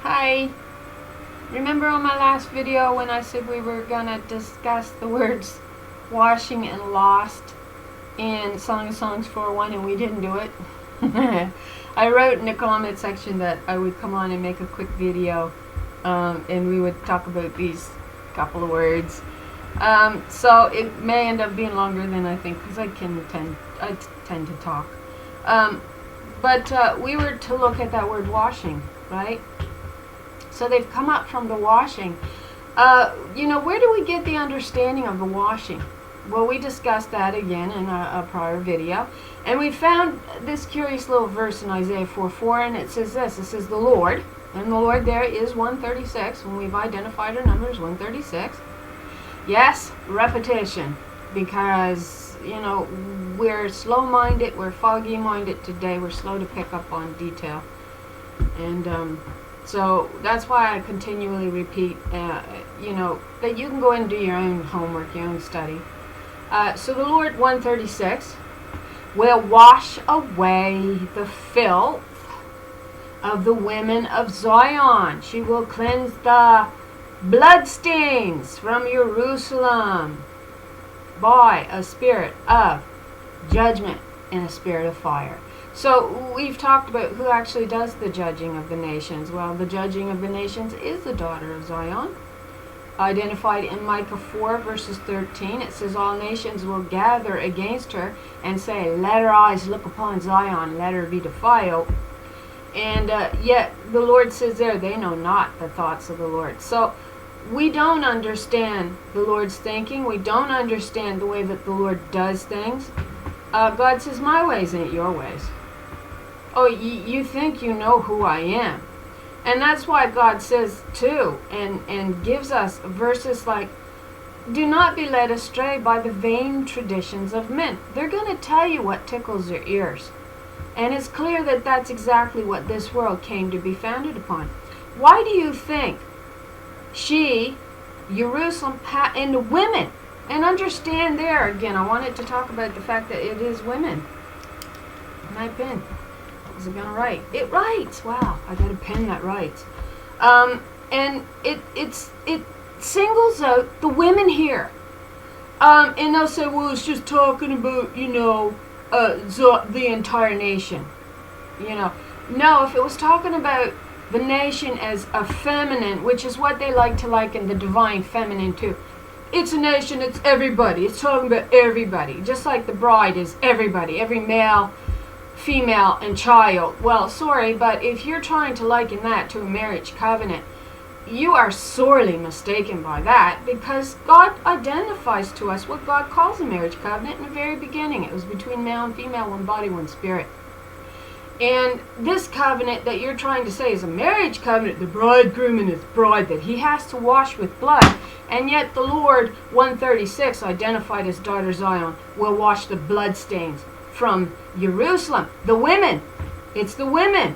Hi. Remember on my last video when I said we were gonna discuss the words washing and lost in Song of Songs 4:1 and we didn't do it? I wrote in the comment section that I would come on and make a quick video and we would talk about these couple of words. So it may end up being longer than I think because I tend to talk. But we were to look at that word washing, right? So they've come up from the washing. Where do we get the understanding of the washing? Well, we discussed that again in a prior video. And we found this curious little verse in Isaiah 4:4, and it says this. It says, the Lord, and the Lord there is 136, when we've identified our numbers, 136. Yes, repetition, because, we're slow-minded, we're foggy-minded today, we're slow to pick up on detail. And, so that's why I continually repeat, that you can go and do your own homework, your own study. So the Lord, 136, will wash away the filth of the women of Zion. She will cleanse the bloodstains from Jerusalem by a spirit of judgment and a spirit of fire. So we've talked about who actually does the judging of the nations. Well, the judging of the nations is the daughter of Zion. Identified in Micah 4 verses 13, it says, all nations will gather against her and say, let her eyes look upon Zion, let her be defiled. And yet the Lord says there, they know not the thoughts of the Lord. So we don't understand the Lord's thinking. We don't understand the way that the Lord does things. God says, my ways ain't your ways. Oh, you think you know who I am. And that's why God says, too, and gives us verses like, do not be led astray by the vain traditions of men. They're going to tell you what tickles your ears. And it's clear that that's exactly what this world came to be founded upon. Why do you think Jerusalem, and the women, and understand there, again, I wanted to talk about the fact that it is women. My pen. Is it going to write? It writes. Wow, I got a pen that writes. And it singles out the women here. And they'll say, well, it's just talking about, the entire nation. No, if it was talking about the nation as a feminine, which is what they like to liken the divine feminine to. It's a nation, it's everybody. It's talking about everybody. Just like the bride is everybody, every male, female, and child. Well, sorry, but if you're trying to liken that to a marriage covenant, you are sorely mistaken by that, because God identifies to us what God calls a marriage covenant in the very beginning. It was between male and female, one body, one spirit. And this covenant that you're trying to say is a marriage covenant, the bridegroom and his bride, that he has to wash with blood. And yet the Lord, 136, identified as daughter Zion, will wash the bloodstains from Jerusalem. The women. It's the women.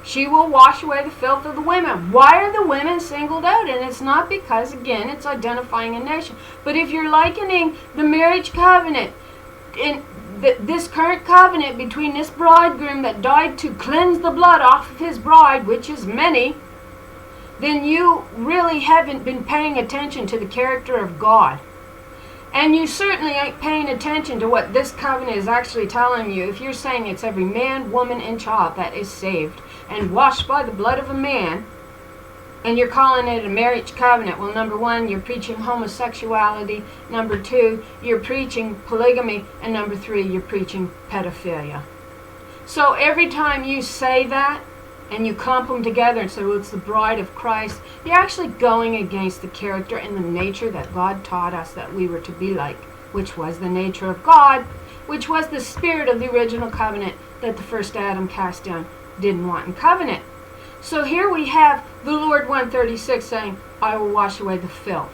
She will wash away the filth of the women. Why are the women singled out? And it's not because, again, it's identifying a nation. But if you're likening the marriage covenant in this current covenant between this bridegroom that died to cleanse the blood off of his bride, which is many, then you really haven't been paying attention to the character of God. And you certainly ain't paying attention to what this covenant is actually telling you if you're saying it's every man, woman, and child that is saved and washed by the blood of a man, and you're calling it a marriage covenant. Well, number one, you're preaching homosexuality. Number two, you're preaching polygamy. And number three, you're preaching pedophilia. So every time you say that, and you clump them together and say, well, it's the bride of Christ, you're actually going against the character and the nature that God taught us that we were to be like, which was the nature of God, which was the spirit of the original covenant that the first Adam cast down, didn't want in covenant. So here we have the Lord, 136, saying, I will wash away the filth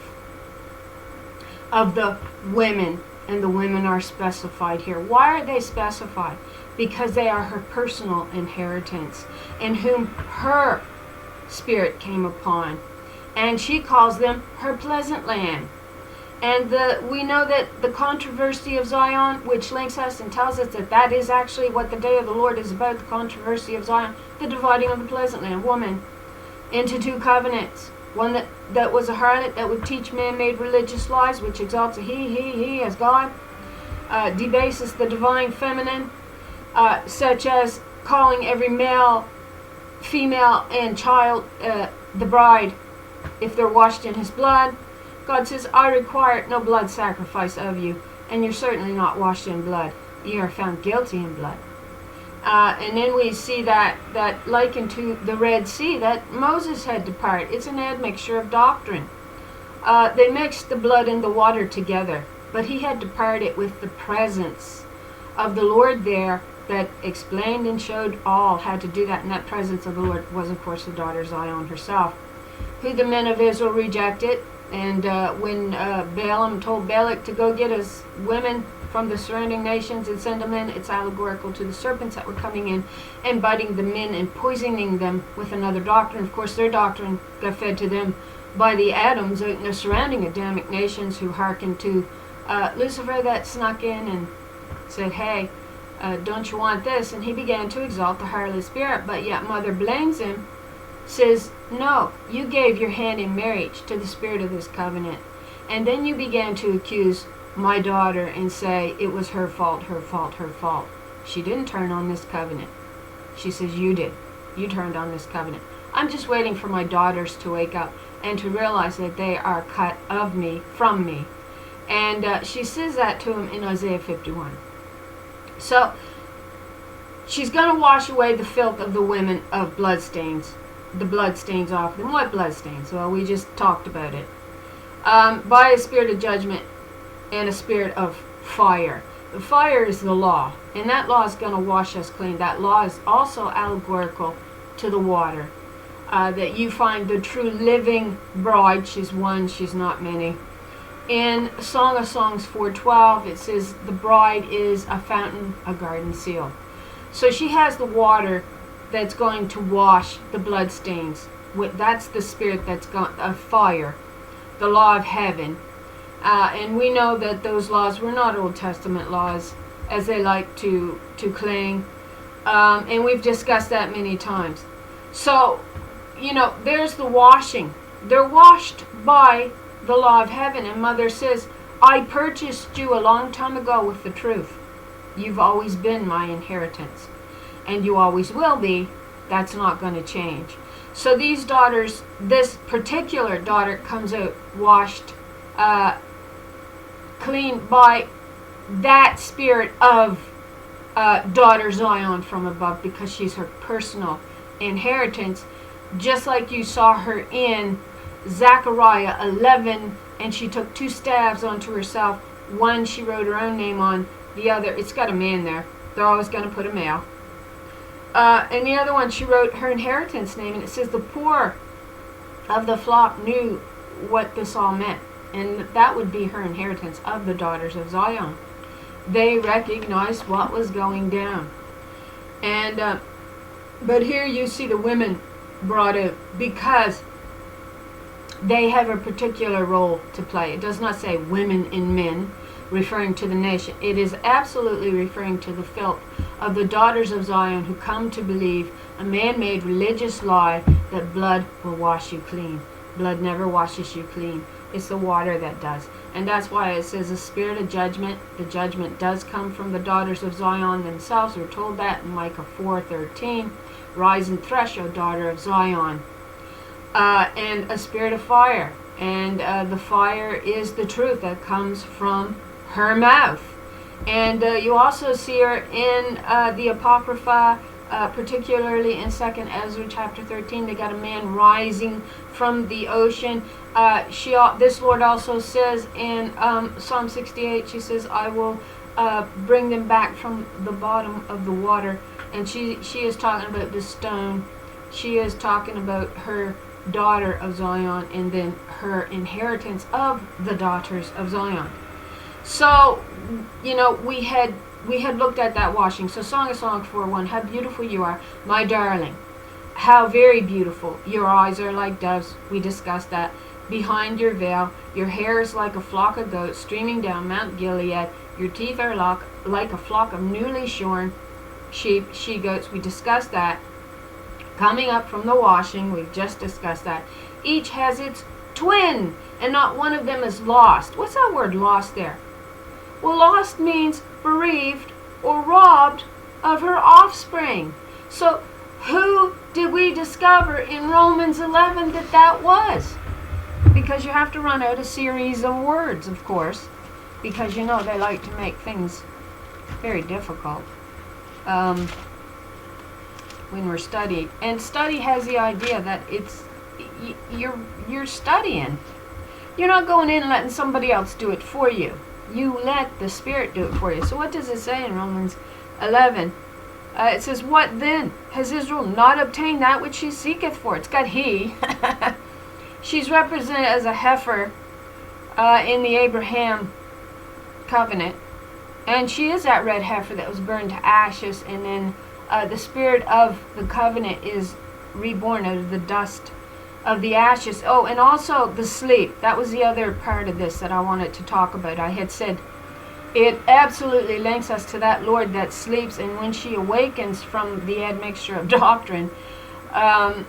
of the women. And the women are specified here. Why are they specified? Because they are her personal inheritance, in whom her spirit came upon. And she calls them her pleasant land. And we know that the controversy of Zion, which links us and tells us that that is actually what the day of the Lord is about, the controversy of Zion, the dividing of the pleasant land, woman. into 2 covenants. One that was a harlot that would teach man-made religious lies, which exalts a he as God, debases the divine feminine, such as calling every male, female, and child the bride if they're washed in his blood. God says, I require no blood sacrifice of you, and you're certainly not washed in blood. You are found guilty in blood. And then we see that likened to the Red Sea that Moses had to part. It's an admixture of doctrine. They mixed the blood and the water together, but he had to part it with the presence of the Lord there that explained and showed all how to do that. And that presence of the Lord was, of course, the daughter Zion herself, who the men of Israel rejected. And when Balaam told Balak to go get us women from the surrounding nations and send them in, it's allegorical to the serpents that were coming in and biting the men and poisoning them with another doctrine. Of course, their doctrine got fed to them by the Adams out in the surrounding Adamic nations who hearkened to Lucifer that snuck in and said, hey, don't you want this? And he began to exalt the harlot spirit, but yet Mother blames him, says, no, you gave your hand in marriage to the spirit of this covenant. And then you began to accuse my daughter and say it was her fault, her fault, her fault. She didn't turn on this covenant. She says, you did. You turned on this covenant. I'm just waiting for my daughters to wake up and to realize that they are cut of me, from me. And she says that to him in Isaiah 51. So she's going to wash away the filth of the women of bloodstains. The bloodstains off them. What bloodstains? Well, we just talked about it. By a spirit of judgment and a spirit of fire. The fire is the law, and that law is going to wash us clean. That law is also allegorical to the water. That you find the true living bride. She's one, she's not many. In Song of Songs 4:12, it says the bride is a fountain, a garden seal. So she has the water that's going to wash the blood stains. That's the spirit that's of fire, the law of heaven. And we know that those laws were not Old Testament laws, as they like to claim. And we've discussed that many times. So, there's the washing. They're washed by the law of heaven. And Mother says, I purchased you a long time ago with the truth. You've always been my inheritance. And you always will be. That's not going to change. So these daughters, this particular daughter comes out washed clean by that spirit of daughter Zion from above, because she's her personal inheritance, just like you saw her in Zechariah 11, and she took 2 staves onto herself. One she wrote her own name on, the other, it's got a man there. They're always going to put a male. And the other one, she wrote her inheritance name, and it says the poor of the flock knew what this all meant. And that would be her inheritance of the daughters of Zion. They recognized what was going down. And but here you see the women brought out because they have a particular role to play. It does not say women and men, referring to the nation. It is absolutely referring to the filth of the daughters of Zion who come to believe a man-made religious lie that blood will wash you clean. Blood never washes you clean. It's the water that does. And that's why it says a spirit of judgment. The judgment does come from the daughters of Zion themselves. We're told that in Micah 4:13. Rise and thresh, O daughter of Zion. And a spirit of fire. And the fire is the truth that comes from her mouth. And you also see her in the Apocrypha, particularly in 2nd Ezra chapter 13. They got a man rising from the ocean. This Lord also says in Psalm 68, she says, I will bring them back from the bottom of the water. And she is talking about the stone. She is talking about her daughter of Zion, and then her inheritance of the daughters of Zion. So, we had looked at that washing. So Song of Songs 4:1, how beautiful you are, my darling. How very beautiful. Your eyes are like doves. We discussed that. Behind your veil, your hair is like a flock of goats streaming down Mount Gilead. Your teeth are like a flock of newly shorn sheep, she-goats. We discussed that. coming up from the washing. We've just discussed that. Each has its twin, and not one of them is lost. What's that word lost there? Well, lost means bereaved or robbed of her offspring. So who did we discover in Romans 11 that was? Because you have to run out a series of words, of course, because you know they like to make things very difficult when we're studying. And study has the idea that it's you're studying. You're not going in and letting somebody else do it for you. You let the Spirit do it for you. So what does it say in Romans 11? It says, what then? Has Israel not obtained that which she seeketh for? It's got he. She's represented as a heifer in the Abraham covenant. And she is that red heifer that was burned to ashes. And then the spirit of the covenant is reborn out of the dust of the ashes. Oh, and also the sleep. That was the other part of this that I wanted to talk about. I had said it absolutely links us to that Lord that sleeps, and when she awakens from the admixture of doctrine, and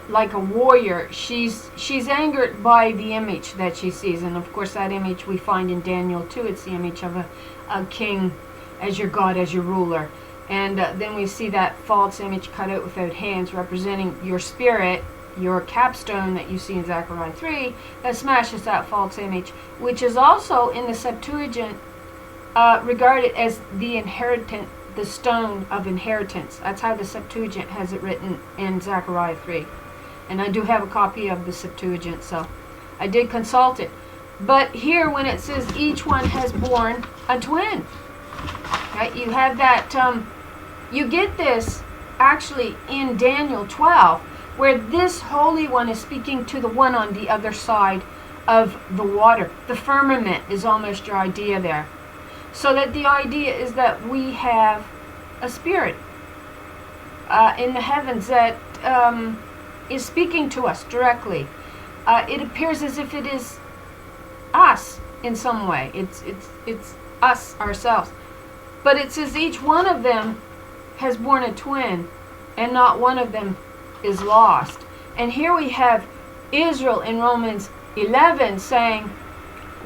like a warrior, she's angered by the image that she sees. And of course that image we find in Daniel 2. It's the image of a king as your God, as your ruler. And then we see that false image cut out without hands, representing your spirit, your capstone that you see in Zechariah 3, that smashes that false image, which is also in the Septuagint regarded as the inheritance, the stone of inheritance. That's how the Septuagint has it written in Zechariah 3. And I do have a copy of the Septuagint, so I did consult it. But here when it says each one has borne a twin, right? You have that, you get this actually in Daniel 12, where this Holy One is speaking to the one on the other side of the water. The firmament is almost your idea there. So that the idea is that we have a spirit in the heavens that is speaking to us directly. It appears as if it is us in some way. It's us ourselves. But it says each one of them has borne a twin, and not one of them is lost. And here we have Israel in Romans 11 saying,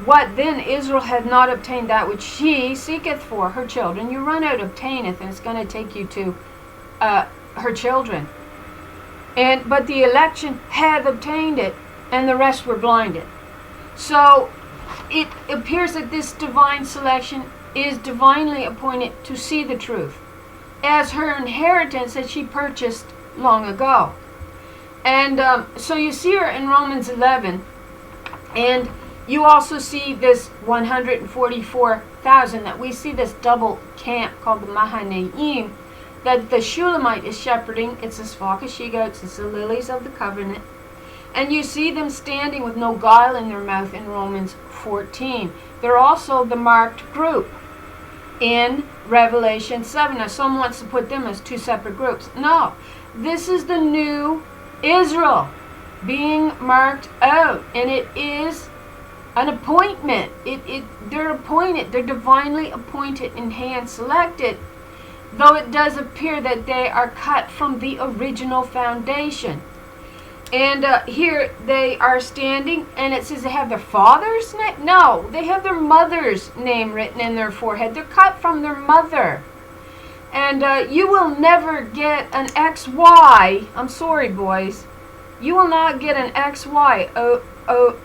what then? Israel had not obtained that which she seeketh for her children. You run out obtaineth, and it's going to take you to her children. But the election hath obtained it, and the rest were blinded. So it appears that this divine selection is divinely appointed to see the truth as her inheritance that she purchased long ago. And so you see her in Romans 11, and you also see this 144,000, that we see this double camp called the Mahanaim, that the Shulamite is shepherding. It's his flock of she-goats, it's the lilies of the covenant. And you see them standing with no guile in their mouth in Romans 14. They're also the marked group in Revelation 7. Now some wants to put them as two separate groups. No, this is the new Israel being marked out, and it is an appointment. They're appointed. They're divinely appointed and hand-selected, though it does appear that they are cut from the original foundation. And here they are standing, and it says they have their father's name. No, they have their mother's name written in their forehead. They're cut from their mother. And you will never get an XY. I'm sorry, boys. You will not get an XY.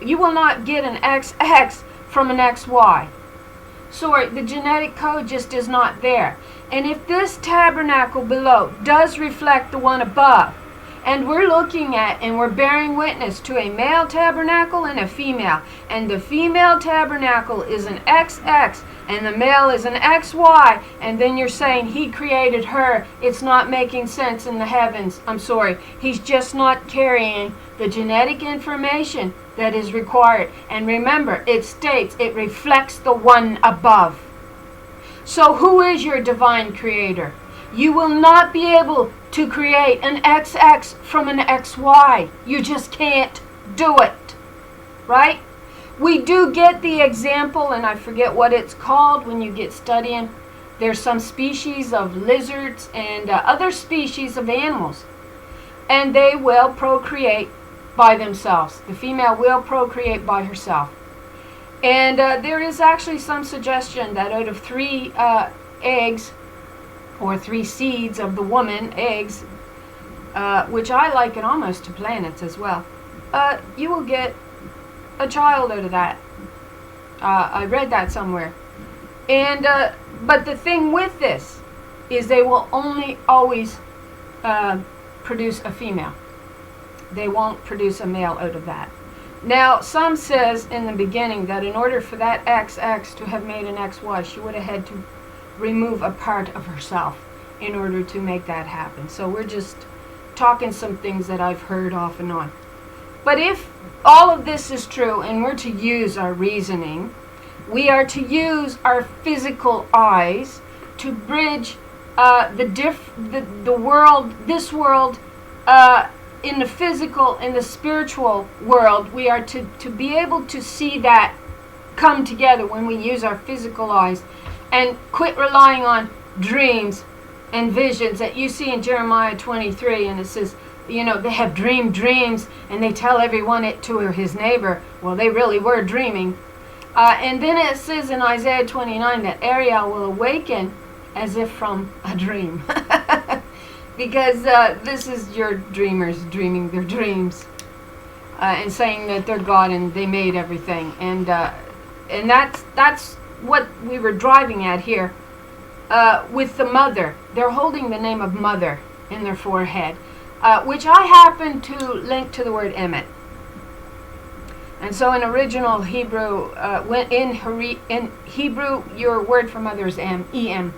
You will not get an XX from an XY. Sorry, the genetic code just is not there. And if this tabernacle below does reflect the one above, and we're looking at and we're bearing witness to a male tabernacle and a female, and the female tabernacle is an XX and the male is an XY, and then you're saying he created her, it's not making sense in the heavens. I'm sorry, he's just not carrying the genetic information that is required. And remember, it states it reflects the one above. So who is your divine creator? You will not be able to create an XX from an XY. You just can't do it. Right? We do get the example, and I forget what it's called when you get studying. There's some species of lizards and other species of animals and they will procreate by themselves. The female will procreate by herself. And there is actually some suggestion that out of 3 eggs, or 3 seeds of the woman, eggs, which I liken almost to planets as well, you will get a child out of that. I read that somewhere. And but the thing with this is they will only always produce a female. They won't produce a male out of that. Now, some says in the beginning that in order for that XX to have made an XY, she would have had to remove a part of herself in order to make that happen. So we're just talking some things that I've heard off and on. But if all of this is true and we're to use our reasoning, we are to use our physical eyes to bridge the world, this world, in the physical, in the spiritual world. We are to be able to see that come together when we use our physical eyes and quit relying on dreams and visions that you see in Jeremiah 23, and it says, you know, they have dreams and they tell everyone it to his neighbor. Well, they really were dreaming. And then it says in Isaiah 29 that Ariel will awaken as if from a dream. Because this is your dreamers dreaming their dreams and saying that they're God and they made everything. And that's what we were driving at here with the mother. They're holding the name of mother in their forehead, which I happen to link to the word emet. And so in original Hebrew, in Hebrew, your word for mother is em.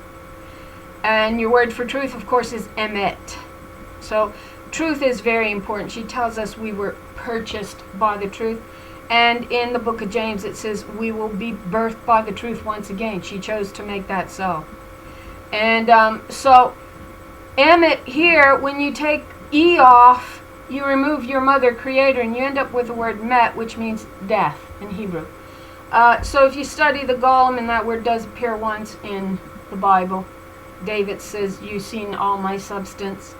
And your word for truth, of course, is emet. So truth is very important. She tells us we were purchased by the truth. And in the book of James, it says we will be birthed by the truth once again. She chose to make that so. And so emet here, when you take E off, you remove your mother creator, and you end up with the word met, which means death in Hebrew. So if you study the golem, and that word does appear once in the Bible, David says, "You've seen all my substance,"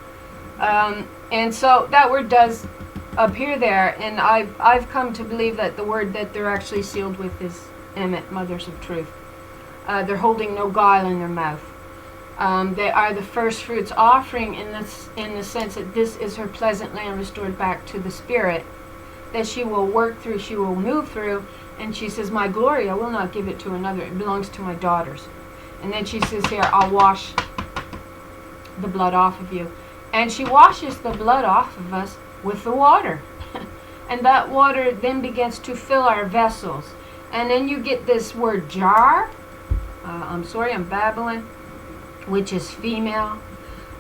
and so that word does appear there. And I've come to believe that the word that they're actually sealed with is emet, mothers of truth. They're holding no guile in their mouth. They are the first fruits offering in the sense that this is her pleasant land restored back to the spirit that she will work through, she will move through. And she says, "My glory I will not give it to another, it belongs to my daughters." And then she says here, "I'll wash the blood off of you." And she washes the blood off of us with the water. And that water then begins to fill our vessels. And then you get this word jar. I'm sorry, I'm babbling, which is female.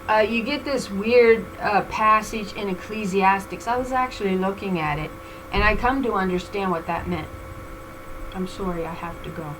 You get this weird passage in Ecclesiastes. I was actually looking at it, and I come to understand what that meant. I'm sorry, I have to go.